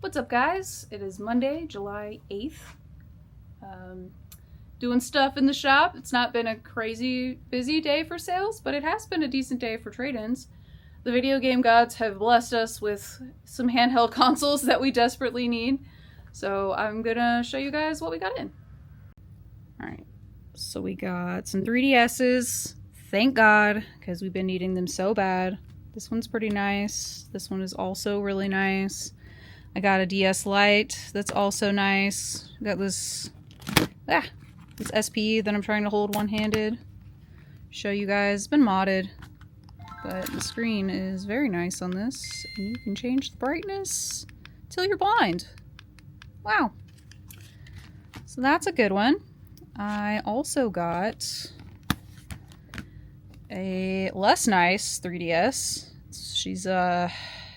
What's up, guys? It is Monday, July 8th. Doing stuff in the shop. It's not been a crazy busy day for sales, but it has been a decent day for trade-ins. The video game gods have blessed us with some handheld consoles that we desperately need. So I'm gonna show you guys what we got in. Alright, so we got some 3DSs. Thank God, because we've been needing them so bad. This one's pretty nice. This one is also really nice. I got a DS Lite that's also nice. Got this SP that I'm trying to hold one-handed. Show you guys. It's been modded, but the screen is very nice on this. And you can change the brightness till you're blind. Wow. So that's a good one. I also got a less nice 3DS.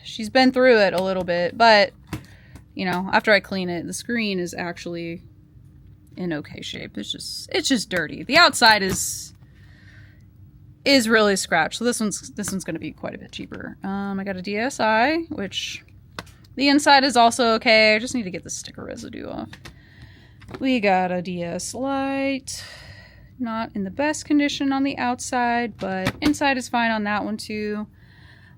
She's been through it a little bit, but you know, after I clean it, the screen is actually in okay shape. It's just dirty. The outside is really scratched. So this one's going to be quite a bit cheaper. I got a DSi, which the inside is also okay. I just need to get the sticker residue off. We got a DS Lite. Not in the best condition on the outside, but inside is fine on that one too.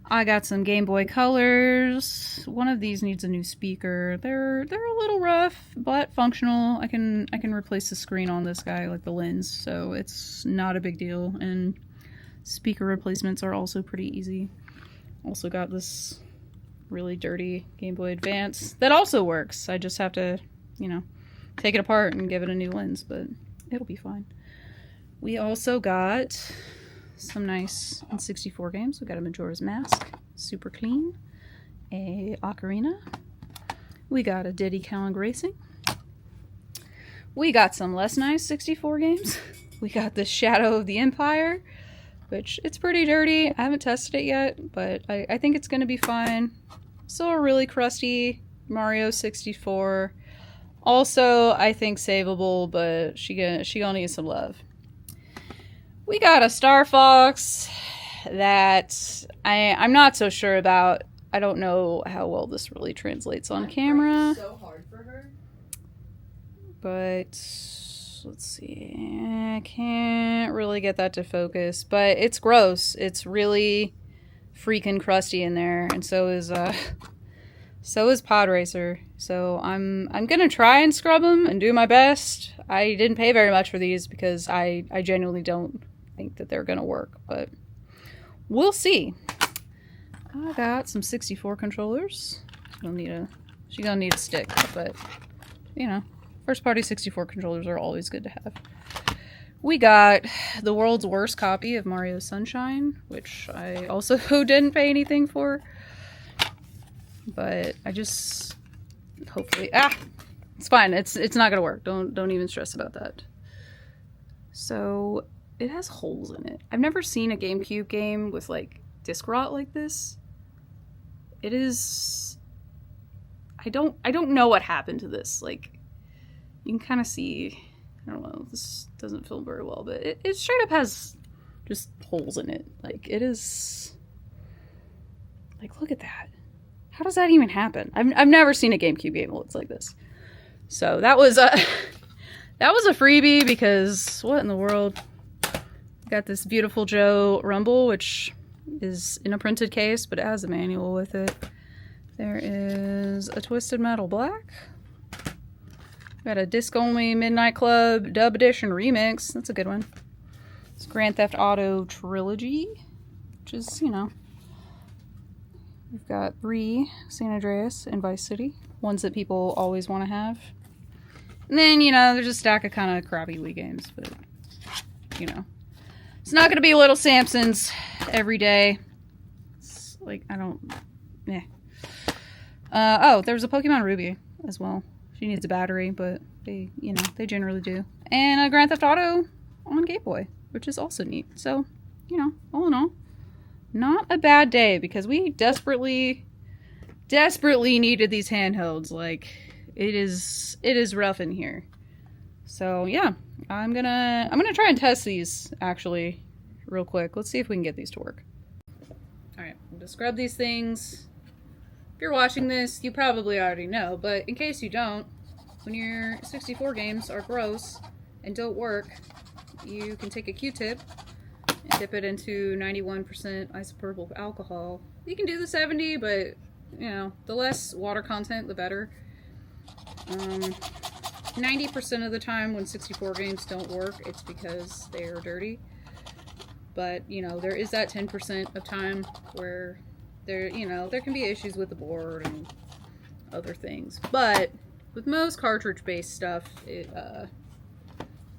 I got some Game Boy Colors. One of these needs a new speaker. They're a little rough, but functional. I can replace the screen on this guy, like the lens, so it's not a big deal. And speaker replacements are also pretty easy. Also got this really dirty Game Boy Advance that also works. I just have to, you know, take it apart and give it a new lens, but it'll be fine. We also got some nice N64 games. We got a Majora's Mask, super clean. A Ocarina. We got a Diddy Kong Racing. We got some less nice 64 games. We got the Shadow of the Empire, which it's pretty dirty. I haven't tested it yet, but I think it's going to be fine. So a really crusty Mario 64. Also, I think savable, but she gonna need some love. We got a Star Fox that I'm not so sure about. I don't know how well this really translates on camera. So hard for her. But let's see. I can't really get that to focus, but it's gross. It's really freaking crusty in there, and so is Pod Racer. So I'm gonna try and scrub them and do my best. I didn't pay very much for these because I genuinely don't think that they're gonna work, but we'll see. I got some 64 controllers. She's gonna need a stick, but you know, first party 64 controllers are always good to have. We got the world's worst copy of Mario Sunshine, which I also didn't pay anything for, but I just hopefully it's fine. It's not gonna work. Don't even stress about that. So it has holes in it. I've never seen a GameCube game with like disc rot like this. It is. I don't know what happened to this. Like, you can kind of see. I don't know. This doesn't film very well, but it straight up has just holes in it. Like, it is. Like, look at that. How does that even happen? I've never seen a GameCube game that looks like this. So that was a freebie because what in the world? Got this Beautiful Joe Rumble, which is in a printed case, but it has a manual with it. There is a Twisted Metal Black. Got a disc-only Midnight Club Dub Edition Remix. That's a good one. It's Grand Theft Auto Trilogy, which is, you know. We've got 3 San Andreas and Vice City. Ones that people always want to have. And then, you know, there's a stack of kind of crappy Wii games, but, you know. It's not going to be Little Samsons every day. It's like, oh, there was a Pokemon Ruby as well. She needs a battery, but they generally do. And a Grand Theft Auto on Game Boy, which is also neat. So, you know, all in all, not a bad day because we desperately needed these handhelds. Like, it is rough in here. So yeah, I'm gonna try and test these actually real quick. Let's see if we can get these to work. All right, I'm gonna scrub these things If you're watching this, you probably already know, but in case you don't, when your 64 games are gross and don't work, you can take a Q-tip and dip it into 91% isopropyl alcohol. You can do the 70, but, you know, the less water content, the better. 90% of the time when 64 games don't work, it's because they are dirty. But, you know, there is that 10% of time where there can be issues with the board and other things. But with most cartridge-based stuff,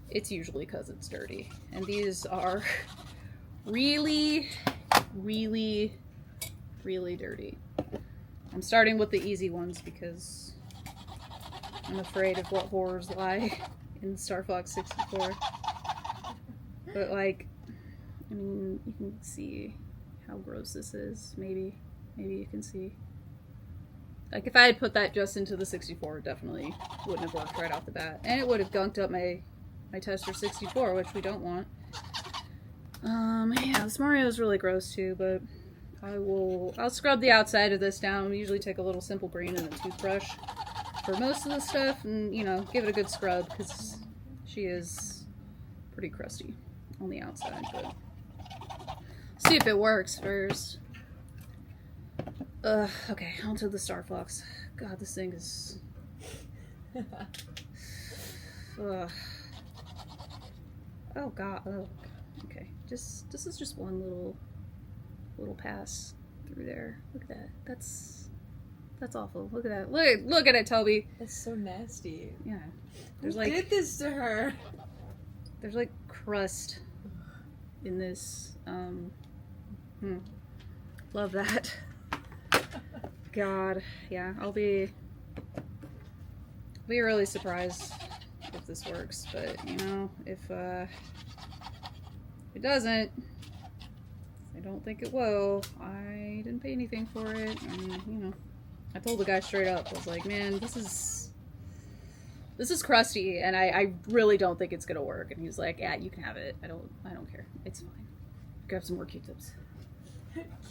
it's usually because it's dirty. And these are really, really, really dirty. I'm starting with the easy ones because I'm afraid of what horrors lie in Star Fox 64. But, like, I mean, you can see how gross this is. Maybe you can see. Like, if I had put that just into the 64, it definitely wouldn't have worked right off the bat. And it would have gunked up my Tester 64, which we don't want. Yeah, this Mario is really gross too, but I'll scrub the outside of this down. We usually take a little simple green and a toothbrush for most of the stuff, and, you know, give it a good scrub, because she is pretty crusty on the outside, but see if it works first. Okay, onto the Star Fox. God, this thing is... Oh god, oh, okay. This is just one little pass through there. Look at that. That's awful. Look at that. Look at it, Toby. That's so nasty. Yeah. Who did this to her? There's like crust in this. Love that. God, yeah. I'll be really surprised if this works, but, you know, if it doesn't, I don't think it will. I didn't pay anything for it, and, you know, I told the guy straight up. I was like, man, this is crusty, and I really don't think it's gonna work. And he was like, yeah, you can have it. I don't care. It's fine. Grab some more Q-tips.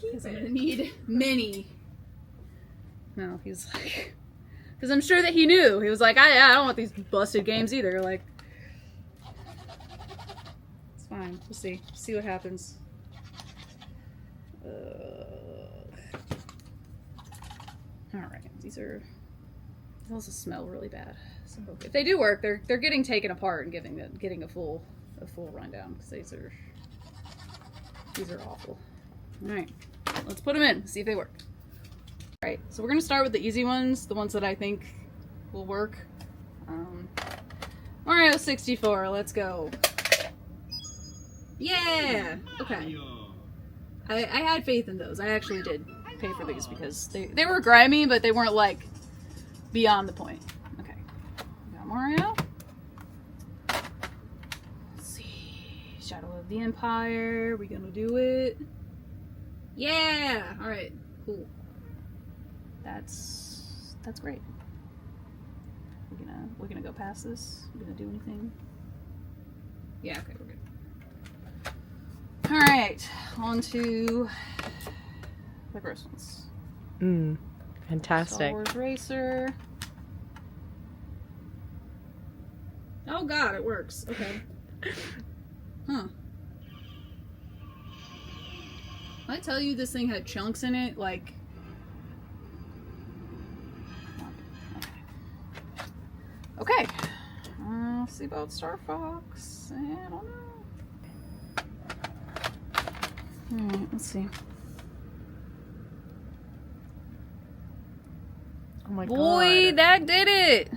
Because I'm gonna need many. No, he's like, because I'm sure that he knew. He was like, I don't want these busted games either. Like, it's fine. We'll see. See what happens. Alright, these also smell really bad. So if they do work, they're getting taken apart and getting a full rundown, because these are awful. Alright, let's put them in, see if they work. Alright, so we're gonna start with the easy ones, the ones that I think will work. Mario 64, let's go. Yeah! Okay. I had faith in those. I actually did pay for these because they were grimy, but they weren't, like, beyond the point. Okay. We got Mario. Let's see. Shadow of the Empire. We gonna do it? Yeah! Alright. Cool. That's great. We're gonna go past this. We're gonna do anything. Yeah, okay, we're good. Alright, on to the gross ones. Fantastic. Star Wars Racer. Oh god, it works. Okay. Huh. I tell you this thing had chunks in it, like... Okay. Let's see about Star Fox. I don't know. Alright, let's see. Oh my Boy, god. that did it!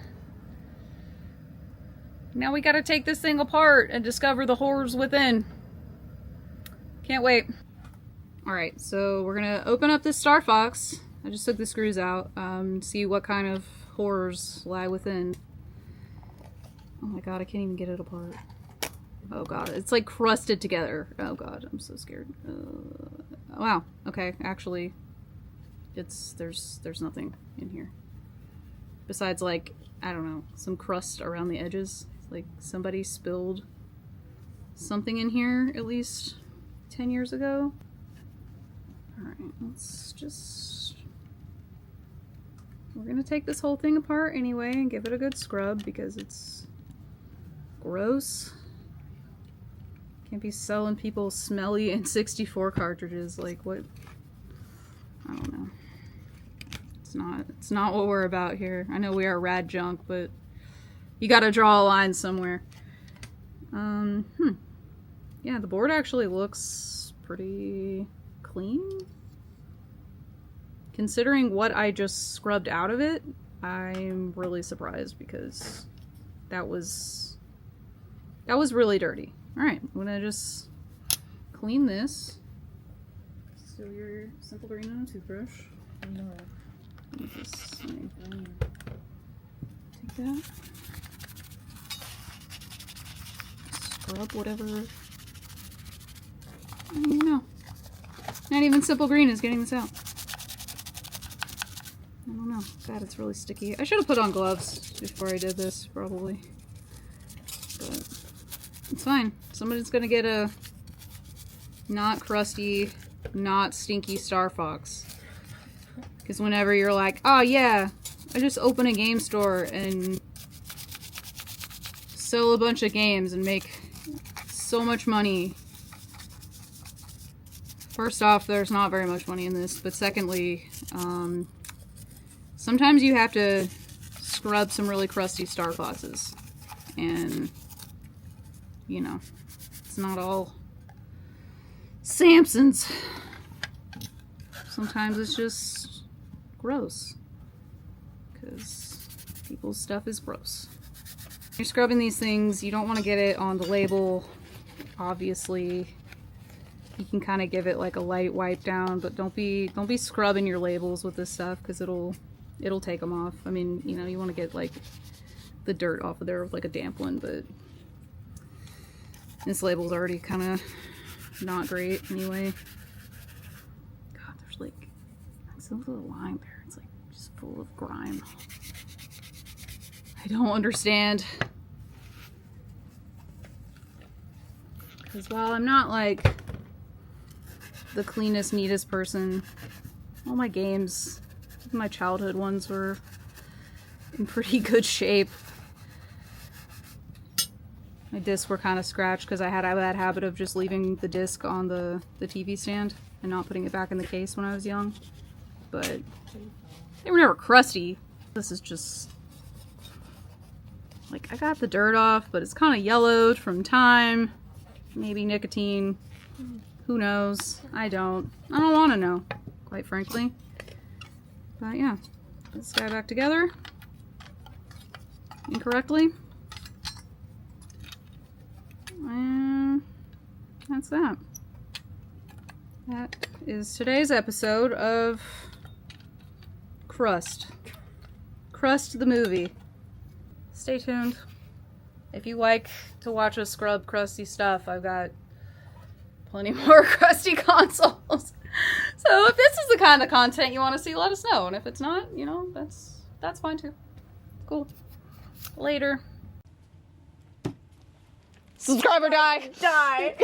Now we gotta take this thing apart and discover the horrors within. Can't wait. Alright, so we're gonna open up this Star Fox. I just took the screws out, see what kind of horrors lie within. Oh my god, I can't even get it apart. Oh god, it's like crusted together. Oh god, I'm so scared. Wow, okay, actually, there's nothing in here. Besides, like, I don't know, some crust around the edges. Like somebody spilled something in here at least 10 years ago. Alright, let's just we're gonna take this whole thing apart anyway and give it a good scrub because it's gross. Can't be selling people smelly N64 cartridges. Like, what? I don't know. It's not what we're about here. I know we are rad junk, but you gotta draw a line somewhere. Yeah, the board actually looks pretty clean. Considering what I just scrubbed out of it, I'm really surprised because that was really dirty. Alright, I'm gonna just clean this. So your simple green on a toothbrush. Let me just take that. Scrub whatever. I don't even know. Not even simple green is getting this out. I don't know. God, it's really sticky. I should have put on gloves before I did this, probably. But it's fine. Somebody's gonna get a not crusty, not stinky Star Fox. Because whenever you're like, oh yeah, I just open a game store and sell a bunch of games and make so much money. First off, there's not very much money in this, but secondly, sometimes you have to scrub some really crusty Star Foxes. And, you know, it's not all Samsons. Sometimes it's just gross. Because people's stuff is gross. You're scrubbing these things, you don't want to get it on the label, obviously. You can kind of give it like a light wipe down, but don't be scrubbing your labels with this stuff because it'll take them off. I mean, you know, you want to get like the dirt off of there with like a damp one, but this label's already kind of not great anyway. God, there's like some little line there. It's like just full of grime. I don't understand. Because while I'm not like the cleanest, neatest person, all my games, my childhood ones, were in pretty good shape. My discs were kind of scratched because I had a bad habit of just leaving the disc on the TV stand and not putting it back in the case when I was young. But they were never crusty. This is just like, I got the dirt off, but it's kind of yellowed from time. Maybe nicotine. Who knows? I don't want to know, quite frankly. But yeah, put this guy back together incorrectly. And that's that. That is today's episode of Crust. Crust the movie. Stay tuned. If you like to watch us scrub crusty stuff, I've got plenty more crusty consoles. So if this is the kind of content you want to see, let us know. And if it's not, you know, that's fine too. Cool. Later. Subscribe or die. Die.